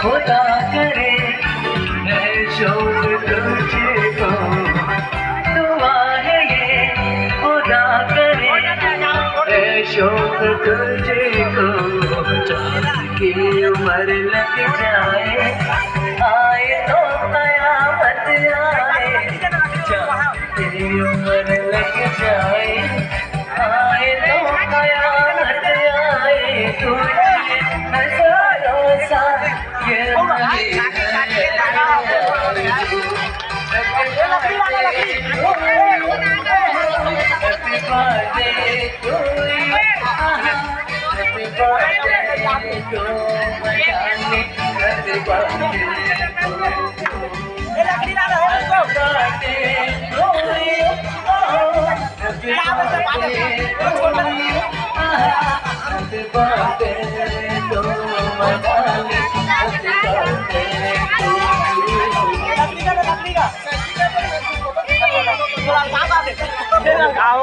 खुदा करे है शौक तुझको, दुआ है ये खुदा करे है शौक तुझको। चाँद की उम्र लग जाए, आए तो कयामत आए। चाँद की उम्र लग जाए, आए तो कयामत आए। तुझे हजारों साल ये हो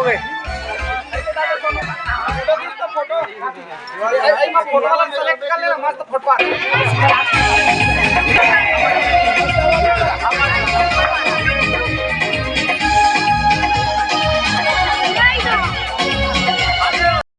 गए फोटो वाला सेलेक्ट कर लेना, मस्त फोटो